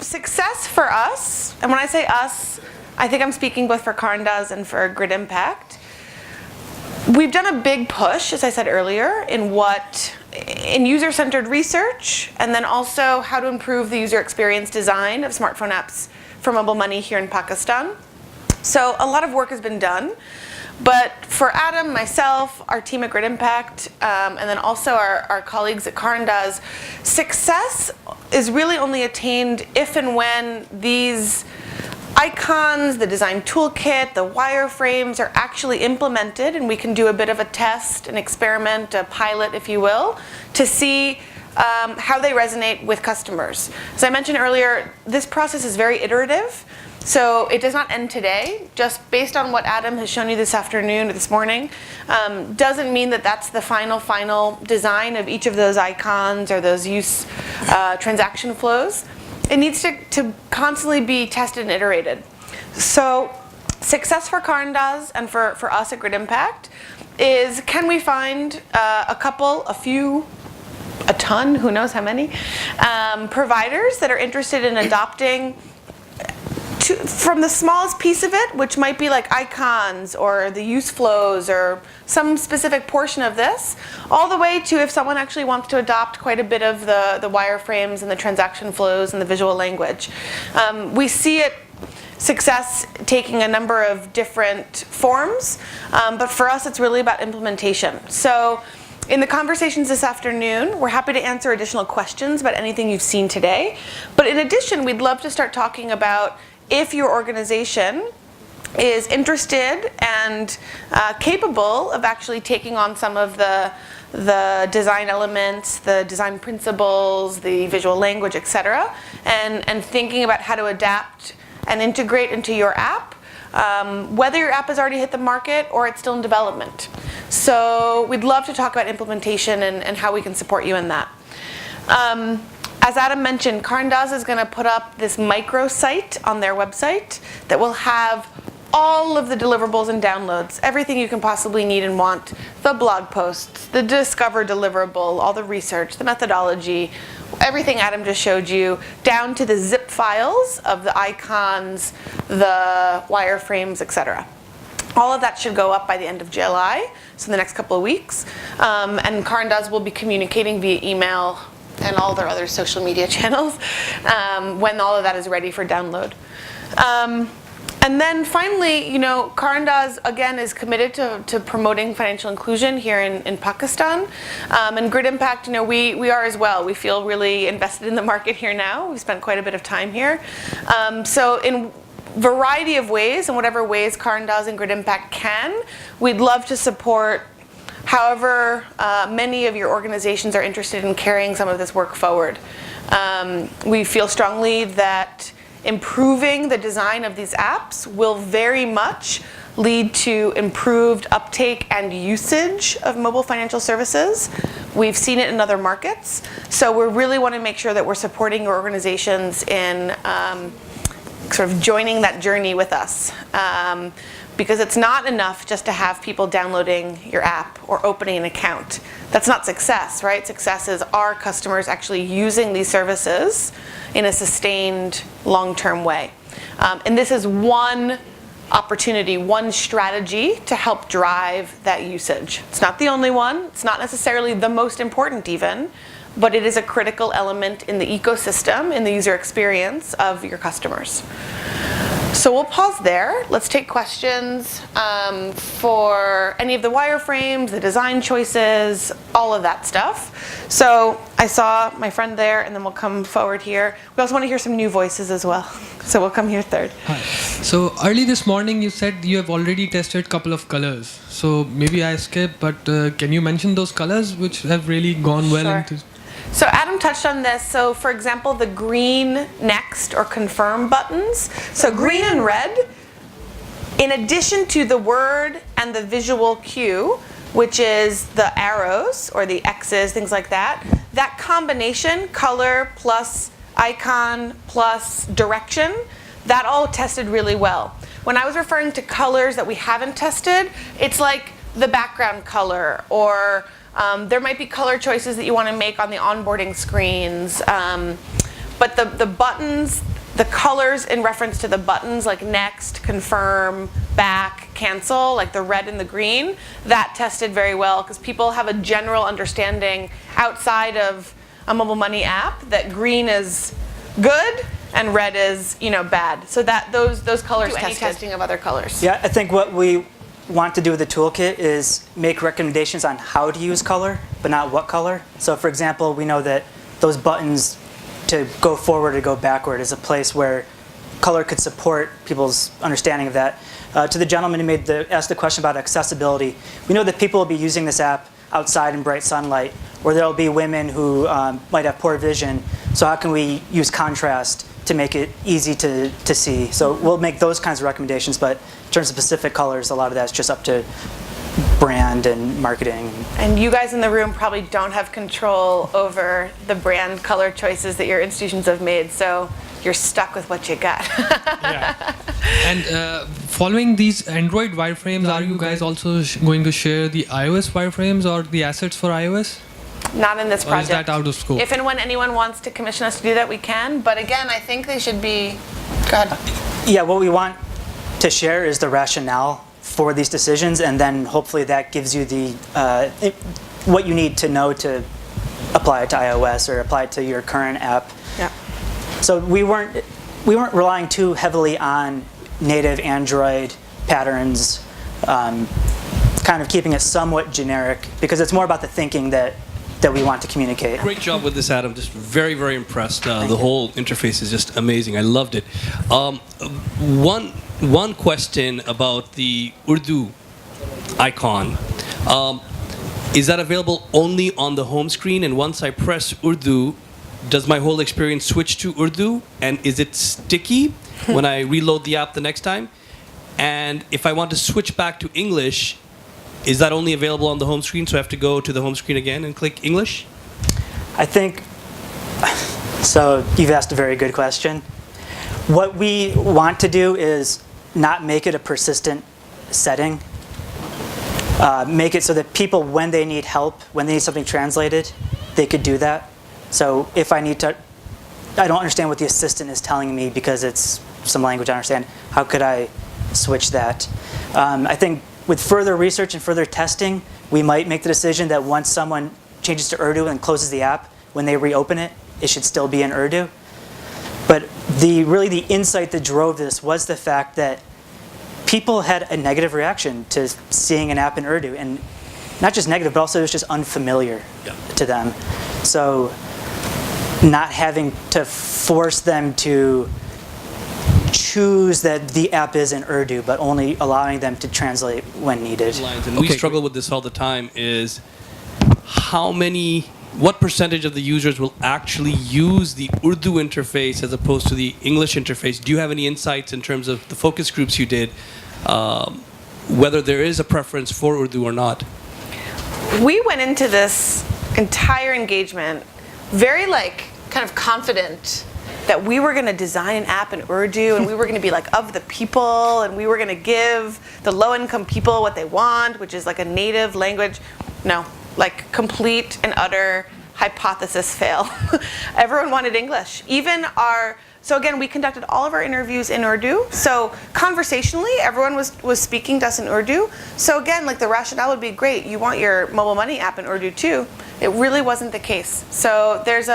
success for us, and when I say us, I think I'm speaking both for Carandas and for Grid Impact. We've done a big push, as I said earlier, in user-centered research, and then also how to improve the user experience design of smartphone apps for mobile money here in Pakistan. So a lot of work has been done. But for Adam, myself, our team at Grid Impact, and then also our colleagues at Carandas, success is really only attained if and when these icons, the design toolkit, the wireframes are actually implemented, and we can do a bit of a test, an experiment, a pilot, if you will, to see how they resonate with customers. As I mentioned earlier, this process is very iterative. So it does not end today. Just based on what Adam has shown you this afternoon or this morning, doesn't mean that that's the final design of each of those icons or those use transaction flows. It needs to constantly be tested and iterated. So success for Carandas and for us at Grid Impact is, can we find a couple, a few, a ton, who knows how many, providers that are interested in adopting from the smallest piece of it, which might be like icons or the use flows or some specific portion of this, all the way to if someone actually wants to adopt quite a bit of the wireframes and the transaction flows and the visual language. We see it success taking a number of different forms, but for us it's really about implementation. So in the conversations this afternoon, we're happy to answer additional questions about anything you've seen today. But in addition, we'd love to start talking about if your organization is interested and capable of actually taking on some of the design elements, the design principles, the visual language, etc., and thinking about how to adapt and integrate into your app, whether your app has already hit the market or it's still in development. So we'd love to talk about implementation and how we can support you in that. As Adam mentioned, Carandas is going to put up this microsite on their website that will have all of the deliverables and downloads, everything you can possibly need and want, the blog posts, the Discover deliverable, all the research, the methodology, everything Adam just showed you, down to the zip files of the icons, the wireframes, etc. All of that should go up by the end of July, so in the next couple of weeks. And Carandas will be communicating via email and all their other social media channels when all of that is ready for download. And then finally, Carandas again is committed to promoting financial inclusion here in Pakistan. And Grid Impact, we are as well. We feel really invested in the market here now. We've spent quite a bit of time here. So in variety of ways, in whatever ways Carandas and Grid Impact can, we'd love to support however many of your organizations are interested in carrying some of this work forward. We feel strongly that improving the design of these apps will very much lead to improved uptake and usage of mobile financial services. We've seen it in other markets. So we really want to make sure that we're supporting your organizations in sort of joining that journey with us. Because it's not enough just to have people downloading your app or opening an account. That's not success, right? Success is our customers actually using these services in a sustained, long-term way. And this is one opportunity, one strategy to help drive that usage. It's not the only one. It's not necessarily the most important even, but it is a critical element in the ecosystem, in the user experience of your customers. So we'll pause there. Let's take questions for any of the wireframes, the design choices, all of that stuff. So I saw my friend there, and then we'll come forward here. We also want to hear some new voices as well. So we'll come here third. Hi. So early this morning you said you have already tested a couple of colors. So maybe I skipped, but can you mention those colors which have really gone well? Sure. Into So Adam touched on this. So for example, the green next or confirm buttons. So green and red, in addition to the word and the visual cue, which is the arrows or the X's, things like that, that combination, color plus icon plus direction, that all tested really well. When I was referring to colors that we haven't tested, it's like the background color, or there might be color choices that you want to make on the onboarding screens. But the buttons the colors in reference to the buttons, like next, confirm, back, cancel, like the red and the green, that tested very well because people have a general understanding outside of a mobile money app that green is good and red is, bad. So that those colors tested. Any testing of other colors? Yeah, I think what we want to do with the toolkit is make recommendations on how to use color, but not what color. So for example, we know that those buttons to go forward or go backward is a place where color could support people's understanding of that. To the gentleman who asked the question about accessibility, we know that people will be using this app outside in bright sunlight, or there'll be women who might have poor vision. So how can we use contrast to make it easy to see? So we'll make those kinds of recommendations, but in terms of specific colors, a lot of that's just up to brand and marketing. And you guys in the room probably don't have control over the brand color choices that your institutions have made, so you're stuck with what you got. Yeah. And following these Android wireframes, are you guys also going to share the iOS wireframes or the assets for iOS? Not in this project. Or is that out of scope? If and when anyone wants to commission us to do that, we can. But again, I think they should be. Go ahead. Yeah, what we want to share is the rationale for these decisions, and then hopefully that gives you what you need to know to apply it to iOS or apply it to your current app. Yeah. So we weren't relying too heavily on native Android patterns, kind of keeping it somewhat generic because it's more about the thinking that we want to communicate. Great job with this, Adam. Just very, very impressed. The whole interface is just amazing. I loved it. One question about the Urdu icon. Is that available only on the home screen? And once I press Urdu, does my whole experience switch to Urdu? And is it sticky when I reload the app the next time? And if I want to switch back to English, is that only available on the home screen? So I have to go to the home screen again and click English? I think, so you've asked a very good question. What we want to do is not make it a persistent setting. Make it so that people, when they need help, when they need something translated, they could do that. So if I don't understand what the assistant is telling me because it's some language I understand, how could I switch that? I think with further research and further testing, we might make the decision that once someone changes to Urdu and closes the app, when they reopen it, it should still be in Urdu. But really the insight that drove this was the fact that people had a negative reaction to seeing an app in Urdu, and not just negative, but also it was just unfamiliar to them. So not having to force them to choose that the app is in Urdu, but only allowing them to translate when needed. And we struggle with this all the time is what percentage of the users will actually use the Urdu interface as opposed to the English interface? Do you have any insights in terms of the focus groups you did, whether there is a preference for Urdu or not? We went into this entire engagement very kind of confident that we were going to design an app in Urdu and we were going to be of the people and we were going to give the low-income people what they want, which is a native language. No, complete and utter hypothesis fail. Everyone wanted English. So again, we conducted all of our interviews in Urdu. So conversationally, everyone was speaking to us in Urdu. So again, the rationale would be great. You want your mobile money app in Urdu too. It really wasn't the case. So it's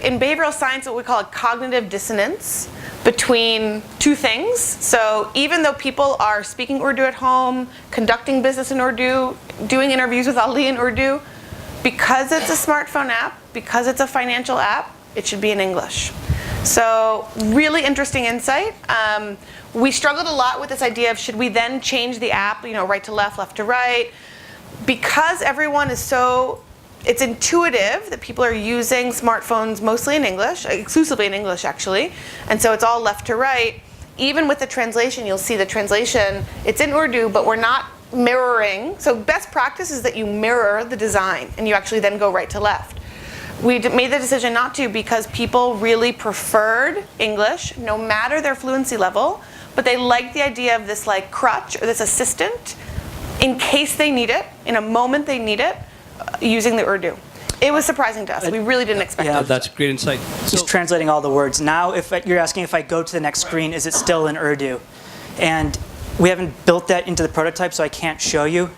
in behavioral science, what we call a cognitive dissonance between two things. So even though people are speaking Urdu at home, conducting business in Urdu, doing interviews with Ali in Urdu, because it's a smartphone app, because it's a financial app, it should be in English. So really interesting insight. We struggled a lot with this idea of should we then change the app, right to left, left to right, because everyone is it's intuitive that people are using smartphones mostly in English, exclusively in English actually, and so it's all left to right. Even with the translation, you'll see the translation, it's in Urdu, but we're not mirroring. So best practice is that you mirror the design and you actually then go right to left. We made the decision not to because people really preferred English, no matter their fluency level, but they liked the idea of this crutch or this assistant in case they need it, in a moment they need it, using the Urdu. It was surprising to us. We really didn't expect Yeah. it. That's great insight. So, Just translating all the words. Now, if you're asking if I go to the next screen, is it still in Urdu? And we haven't built that into the prototype, so I can't show you.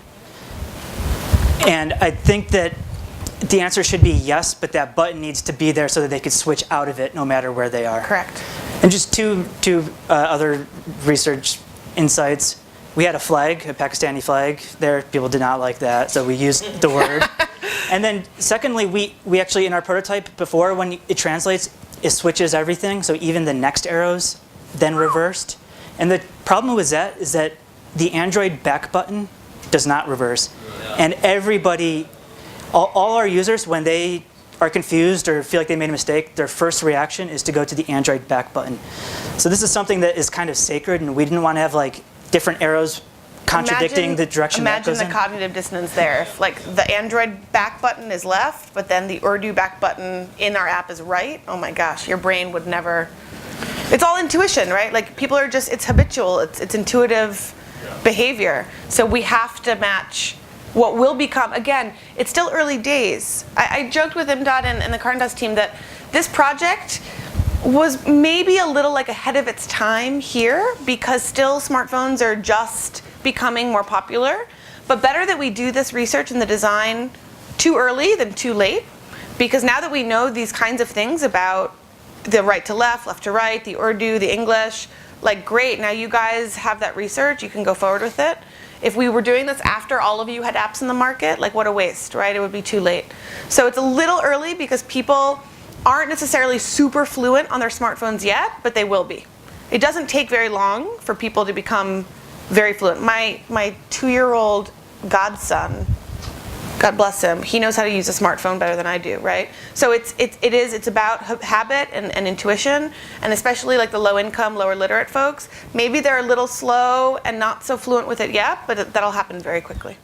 And I think that the answer should be yes, but that button needs to be there so that they could switch out of it no matter where they are. Correct. And just two other research insights. We had a flag, a Pakistani flag there. People did not like that, so we used the word. And then secondly, we actually, in our prototype before, when it translates, it switches everything, so even the next arrows, then reversed. And the problem with that is that the Android back button does not reverse. And everybody, all our users, when they are confused or feel like they made a mistake, their first reaction is to go to the Android back button. So this is something that is kind of sacred, and we didn't want to have like different arrows contradicting the direction that Imagine goes the in. cognitive dissonance there. If like the Android back button is left, but then the Urdu back button in our app is right, oh my gosh, your brain would never... It's all intuition, right? Like people are just, it's habitual, it's intuitive behavior. So we have to match what will become, again, it's still early days. I joked with Imdad and the Karndas team that this project was maybe a little like ahead of its time here because still smartphones are just becoming more popular. But better that we do this research and the design too early than too late, because now that we know these kinds of things about the right to left to right, the Urdu, the English, like great, now you guys have that research, you can go forward with it. If we were doing this after all of you had apps in the market, like what a waste, right? It would be too late. So it's a little early because people aren't necessarily super fluent on their smartphones yet, but they will be. It doesn't take very long for people to become very fluent. My 2-year-old godson, God bless him, he knows how to use a smartphone better than I do, right? So it's about habit and intuition, and especially like the low income, lower literate folks. Maybe they're a little slow and not so fluent with it yet, but that'll happen very quickly.